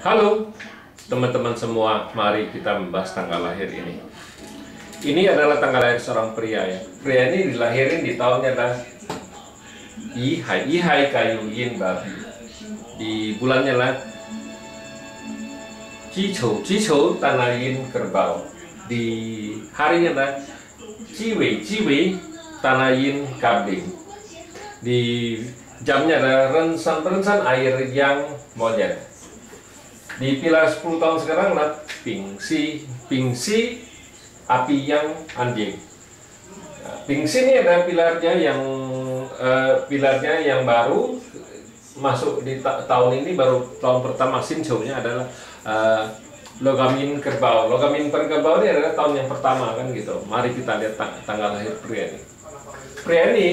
Halo teman-teman semua, mari kita membahas tanggal lahir ini. Ini adalah tanggal lahir seorang pria ya. Pria ini dilahirin di tahunnya adalah Ihai Kayu Yin Babi. Di bulannya lah Jicou Tanah Yin Kerbau. Di harinya adalah Jiwei Tanah Yin Kambing. Di jamnya ada rensan air yang monyet. Di pilar 10 tahun sekarang lah Pingsi api yang anjing. Nah, Pingsi ini ada pilarnya yang baru masuk di tahun ini, baru tahun pertama. Sinchou-nya adalah logam yin kerbau. Logam yin kerbau ini adalah tahun yang pertama kan gitu. Mari kita lihat tanggal lahir pria ini. Pria ini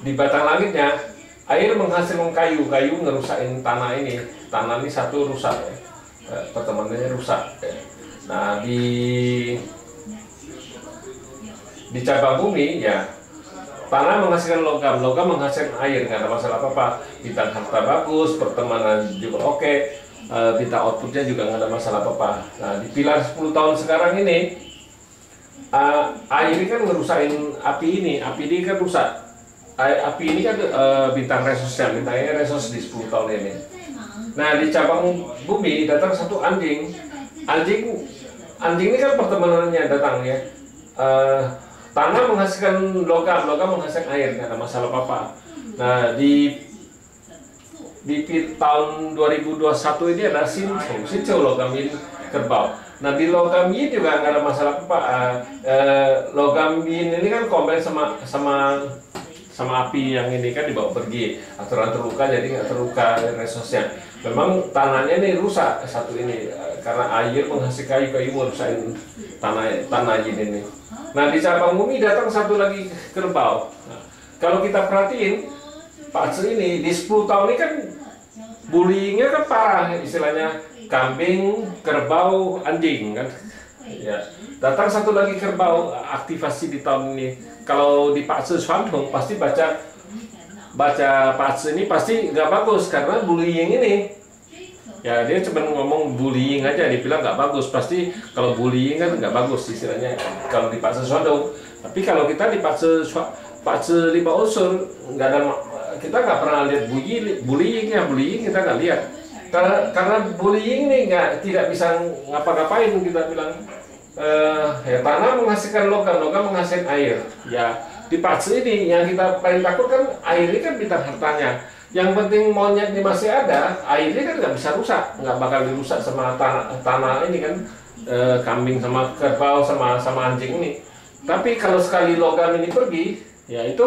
di batang langitnya air menghasilkan kayu ngerusakin tanah ini. Tanah ini satu rusak ya. Pertemanannya rusak ya. Nah di cabang bumi ya, tanah menghasilkan logam menghasilkan air, nggak ada masalah apa-apa. Bintang harta bagus, pertemanan juga oke, bintang outputnya juga nggak ada masalah apa-apa. Nah di pilar 10 tahun sekarang ini air ini kan ngerusakin api ini kan rusak. Api ini kan bintang resosnya, bintangnya resos di 10 tahun ini. Nah di cabang bumi datang satu anjing ini kan pertemanannya datang ya. Tanah menghasilkan logam menghasilkan air, nggak ada masalah apa-apa. Nah di tahun 2021 ini ada Sinchou logam yin kerbau. Nah di logam yin juga nggak ada masalah apa-apa. Logam yin ini kan kombin sama api yang ini kan dibawa pergi, aturan terluka jadi nggak terluka resosnya. Memang tanahnya ini rusak satu ini karena air menghasilkan kayu merusakin tanah yin ini. Nah di cabang bumi datang satu lagi kerbau. Nah, kalau kita perhatiin Pak Tzu ini di 10 tahun ini kan bullyingnya kan parah, istilahnya kambing, kerbau, anjing kan. Ya, datang satu lagi kerbau aktivasi di tahun ini. Kalau di Pak Tzu Xuanhong pasti baca Pak Tzu ini pasti nggak bagus karena bullying ini. Ya dia cuma ngomong bullying aja, dibilang nggak bagus. Pasti kalau bullying kan nggak bagus istilahnya kalau di Pak Tzu Xuanhong. Tapi kalau kita di Pak Tzu 5 unsur nggak ada, kita nggak pernah lihat bullying kita nggak lihat. Karena bullying ini tidak bisa ngapa-ngapain, kita bilang ya tanah menghasilkan logam menghasilkan air. Ya di Pak Tzu ini yang kita paling takut kan air ini kan bintang hartanya. Yang penting monyet ini masih ada, air ini kan nggak bisa rusak, nggak bakal dirusak sama tanah ini kan, kambing sama kerbau sama anjing ini. Tapi kalau sekali logam ini pergi, ya itu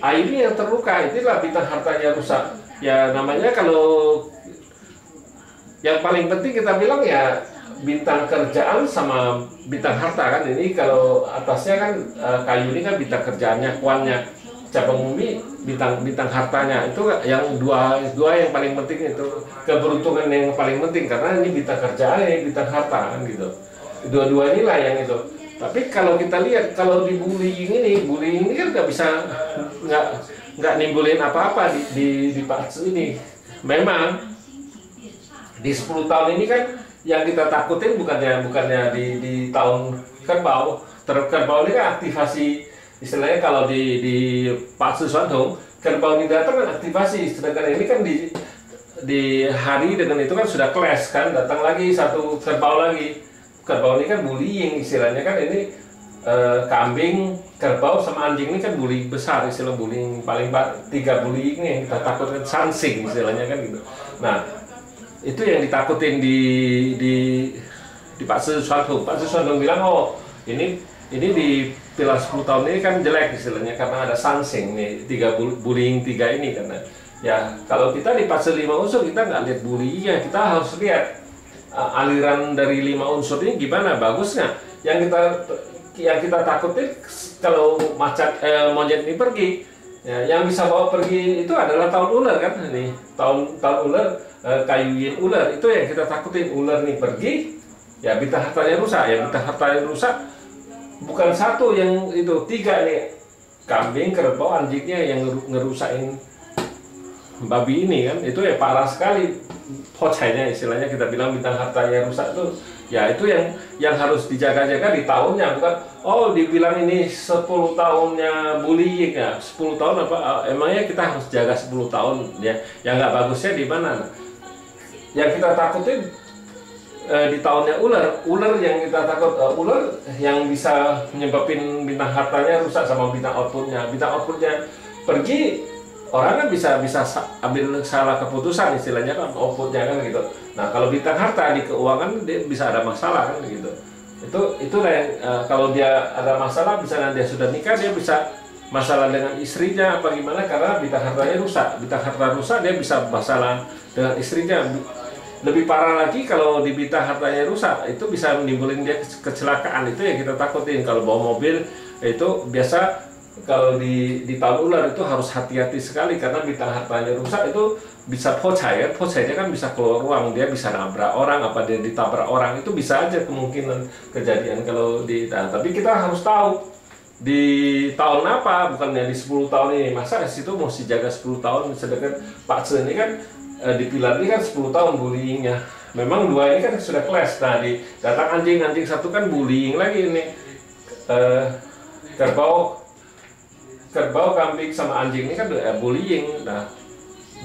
air ini yang terluka, itulah bintang hartanya rusak. Ya namanya kalau yang paling penting kita bilang ya bintang kerjaan sama bintang harta kan. Ini kalau atasnya kan kayu ini kan bintang kerjaannya, kuannya. Cabang bumi bintang hartanya. Itu yang dua yang paling penting, itu keberuntungan yang paling penting karena ini bintang kerjaan, ini bintang harta kan gitu. Dua-dua inilah yang itu. Tapi kalau kita lihat kalau di bullying ini kan nggak nimbulin apa-apa di Pak Tzu ini. Memang di 10 tahun ini kan yang kita takutin bukannya di tahun kerbau. Kerbau ini kan aktivasi, istilahnya kalau di Pak Tzu Xuanhong kerbau ini datang kan aktivasi, sedangkan ini kan di hari dengan itu kan sudah clash kan, datang lagi satu kerbau lagi. Kerbau ini kan bullying istilahnya kan, ini kambing, kerbau sama anjing ini kan bullying besar, istilah bullying paling 3 bullying yang kita takutkan, sansing istilahnya kan gitu. Nah itu yang ditakutin di Pak Tzu Xuanhong. Pak Tzu Xuanhong bilang oh ini di pilar 10 tahun ini kan jelek istilahnya karena ada sansing nih, 3 bullying 3 ini karena ya kalau kita di Pak Tzu 5 unsur kita nggak lihat bullyingnya, kita harus lihat aliran dari 5 unsur ini gimana, bagus nggak. Yang kita takutin kalau monyet ini pergi, ya, yang bisa bawa pergi itu adalah tahun ular kan, ini tahun ular, kayu yin ular, itu yang kita takutin. Ular nih pergi, ya bintang hartanya rusak, bintang hartanya rusak bukan satu yang itu, 3 nih, kambing, kerbau, anjingnya yang ngerusakin babi ini kan, itu ya parah sekali pocainya, istilahnya kita bilang bintang hartanya rusak tuh. Ya itu yang harus dijaga-jaga di tahunnya, bukan oh dibilang ini 10 tahunnya bullying ya, 10 tahun apa emangnya kita harus jaga 10 tahun ya. Yang nggak bagusnya di mana? Yang kita takutin di tahunnya ular yang kita takut, ular yang bisa menyebabkan bintang hartanya rusak sama bintang outputnya pergi. Orang kan bisa ambil salah keputusan, istilahnya kan outputnya kan gitu. Nah kalau bintang harta di keuangan dia bisa ada masalah kan gitu. Itulah yang kalau dia ada masalah, misalnya dia sudah nikah, dia bisa masalah dengan istrinya apa gimana karena bintang hartanya rusak. Bintang harta rusak dia bisa masalah dengan istrinya. Lebih parah lagi kalau di bintang hartanya rusak, itu bisa menimbulkan dia kecelakaan. Itu yang kita takutin. Kalau bawa mobil itu biasa. Kalau di tahun ular itu harus hati-hati sekali karena bintang hartanya rusak itu bisa pocai ya. Pocainya kan bisa keluar ruang, dia bisa nabrak orang, apa dia ditabrak orang, itu bisa aja kemungkinan kejadian kalau di. Nah, tapi kita harus tahu di tahun apa, bukannya di 10 tahun ini. Masa situ mesti jaga 10 tahun, sedangkan Pak Ce ini kan di pilar ini kan 10 tahun bullyingnya. Memang dua ini kan sudah kelas. Nah di datang anjing satu kan bullying lagi ini. Kerbau, kambing sama anjing ini kan bullying. Nah,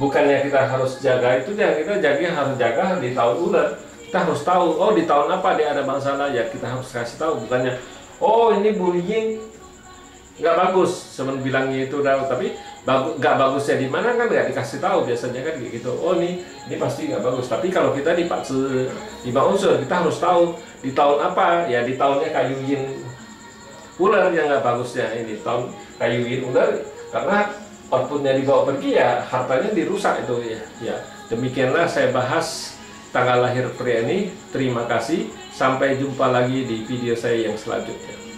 bukannya kita harus jaga itu, kita harus jaga di tahun ular. Kita harus tahu, oh di tahun apa dia ada masalah, ya kita harus kasih tahu. Bukannya, oh ini bullying nggak bagus, semen bilangnya itu udah, tapi nggak bagusnya di mana kan nggak dikasih tahu biasanya kan gitu. Oh ini pasti nggak bagus. Tapi kalau kita di 5 unsur, kita harus tahu di tahun apa, ya di tahunnya kayuin ular yang nggak bagusnya ini tahun kayuin ular karena outputnya dibawa pergi ya hartanya dirusak itu ya. Demikianlah saya bahas tanggal lahir pria ini. Terima kasih, sampai jumpa lagi di video saya yang selanjutnya.